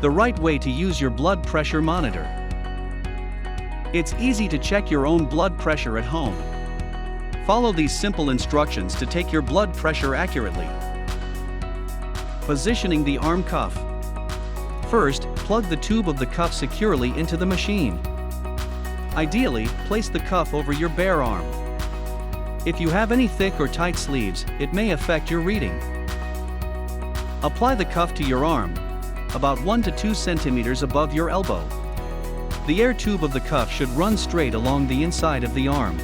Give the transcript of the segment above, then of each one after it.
The right way to use your blood pressure monitor. It's easy to check your own blood pressure at home. Follow these simple instructions to take your blood pressure accurately. Positioning the arm cuff. First, plug the tube of the cuff securely into the machine. Ideally, place the cuff over your bare arm. If you have any thick or tight sleeves, it may affect your reading. Apply the cuff to your arm, about 1 to 2 centimeters above your elbow. The air tube of the cuff should run straight along the inside of the arm.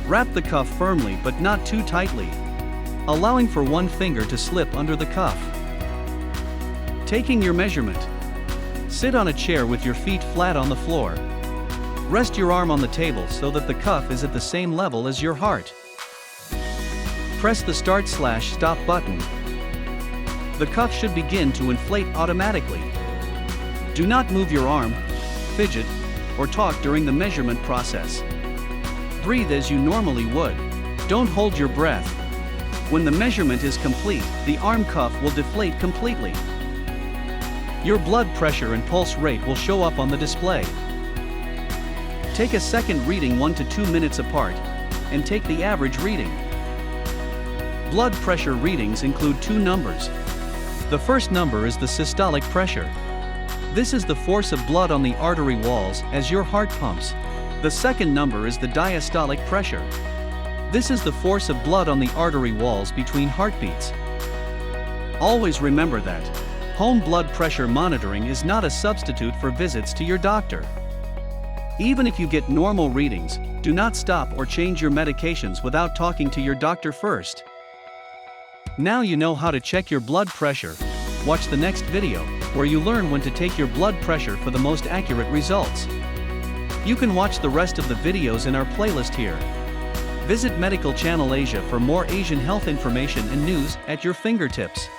Wrap the cuff firmly but not too tightly, allowing for one finger to slip under the cuff. Taking your measurement. Sit on a chair with your feet flat on the floor. Rest your arm on the table so that the cuff is at the same level as your heart. Press the start/stop button. The cuff should begin to inflate automatically. Do not move your arm, fidget, or talk during the measurement process. Breathe as you normally would. Don't hold your breath. When the measurement is complete, the arm cuff will deflate completely. Your blood pressure and pulse rate will show up on the display. Take a second reading 1 to 2 minutes apart, and take the average reading. Blood pressure readings include 2 numbers. The first number is the systolic pressure. This is the force of blood on the artery walls as your heart pumps. The second number is the diastolic pressure. This is the force of blood on the artery walls between heartbeats. Always remember that home blood pressure monitoring is not a substitute for visits to your doctor. Even if you get normal readings, do not stop or change your medications without talking to your doctor first. Now you know how to check your blood pressure. Watch the next video, where you learn when to take your blood pressure for the most accurate results. You can watch the rest of the videos in our playlist here. Visit Medical Channel Asia for more Asian health information and news at your fingertips.